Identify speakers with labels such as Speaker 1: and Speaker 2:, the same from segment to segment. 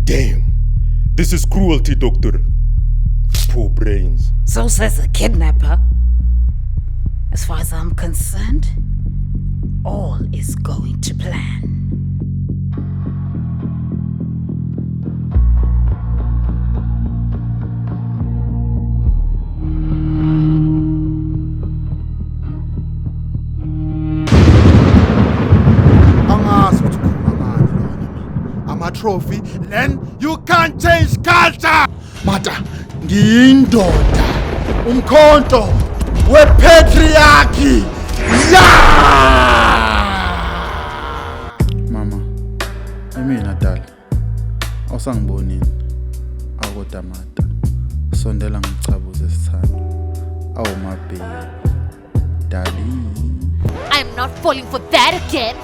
Speaker 1: Damn. This is cruelty, Doctor. Poor brains.
Speaker 2: So says the kidnapper. As far as I'm concerned, all is going to plan.
Speaker 3: Trophy, then you can't change culture. Martha, ngiyindoda, umkhonto wepatriarchy.
Speaker 4: Mama, mina dala. Awusangibonini. Akodwa Martha. Sondela ngichabuze sithando. Awu my baby. Darling.
Speaker 5: I'm not falling for that again.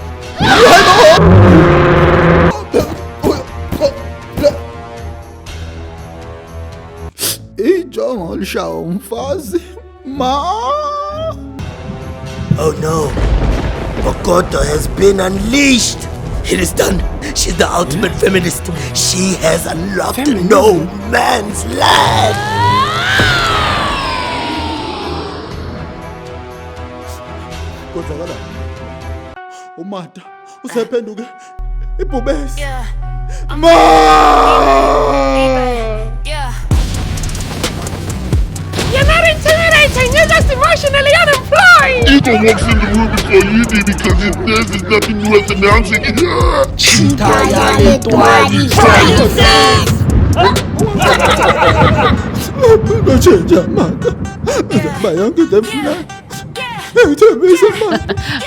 Speaker 3: Oh no, Okoto has been unleashed. It is done. She's the ultimate feminist. She has unlocked no man's land.
Speaker 4: Martha, usephenduke ibhubesi.
Speaker 5: You're not intimidating, you're just emotionally unemployed!
Speaker 6: Ego walks in the room before you do because if there's nothing worth announcing.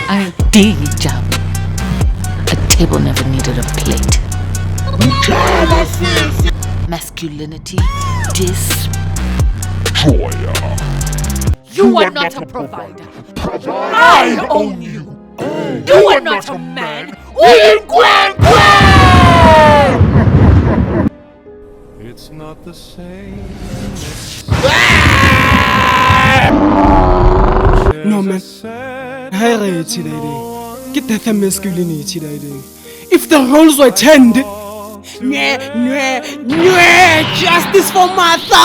Speaker 2: I dig it, Jabu. A table never needed a plate. Masculinity,
Speaker 5: You are not a provider. I own you. You are not a man.
Speaker 1: It's not the same.
Speaker 7: No man, hierarchy get that masculinity if the roles were turned, justice for Martha.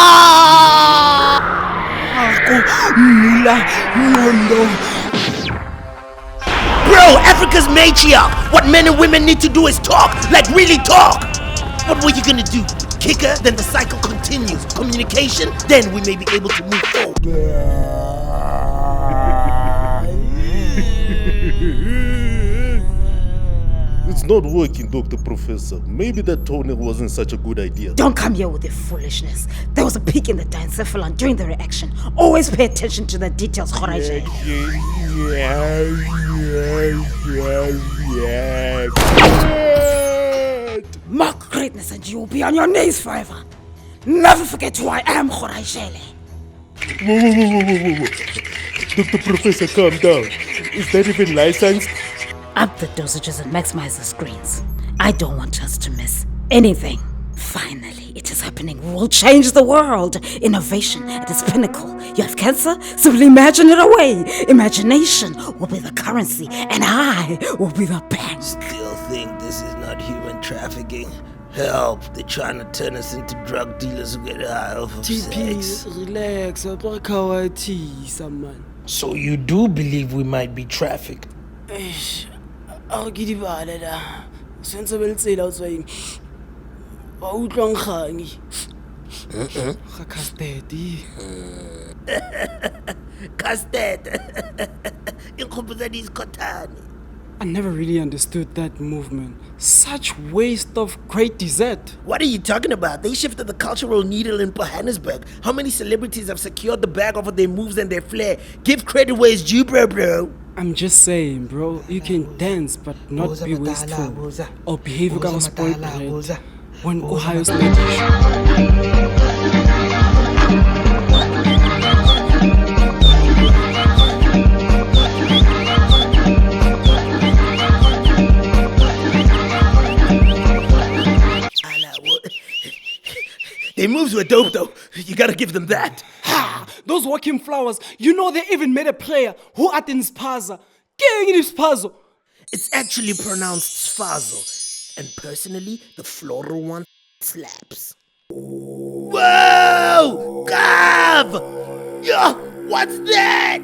Speaker 3: Bro, Africa's matriarch. What men and women need to do is talk, like really talk. What were you gonna do? Kick her, then the cycle continues. Communication, then we may be able to move forward.
Speaker 1: It's not working, Dr. Professor. Maybe that toenail wasn't such a good idea.
Speaker 2: Don't come here with your foolishness. There was a peak in the diencephalon during the reaction. Always pay attention to the details, Kgoraejele. Mark greatness and you will be on your knees forever. Never forget who I am, Kgoraejele.
Speaker 1: Whoa. Dr. Professor, calm down. Is that even licensed?
Speaker 2: Up the dosages and maximize the screens. I don't want us to miss anything. Finally, it is happening. We'll change the world. Innovation at its pinnacle. You have cancer? Simply imagine it away. Imagination will be the currency, and I will be the bank.
Speaker 3: Still think this is not human trafficking? Help, they're trying to turn us into drug dealers who get high off of sex.
Speaker 7: Relax, man.
Speaker 3: So you do believe we might be trafficked?
Speaker 7: I'll give you a sense of it. Outside. I never really understood that movement. Such waste of great dessert.
Speaker 3: What are you talking about? They shifted the cultural needle in Johannesburg. How many celebrities have secured the bag off of their moves and their flair? Give credit where it's due, bro.
Speaker 7: I'm just saying, bro, you can dance but not be wasteful or behave like a spoiled brat when Ohio State.
Speaker 3: Their moves were dope though. You gotta give them that.
Speaker 7: Those walking flowers, you know they even made a player who at in Spaza. Spazo.
Speaker 3: It's actually pronounced Sfazo. And personally, the floral one slaps. Whoa! Gav! Yo, what's that?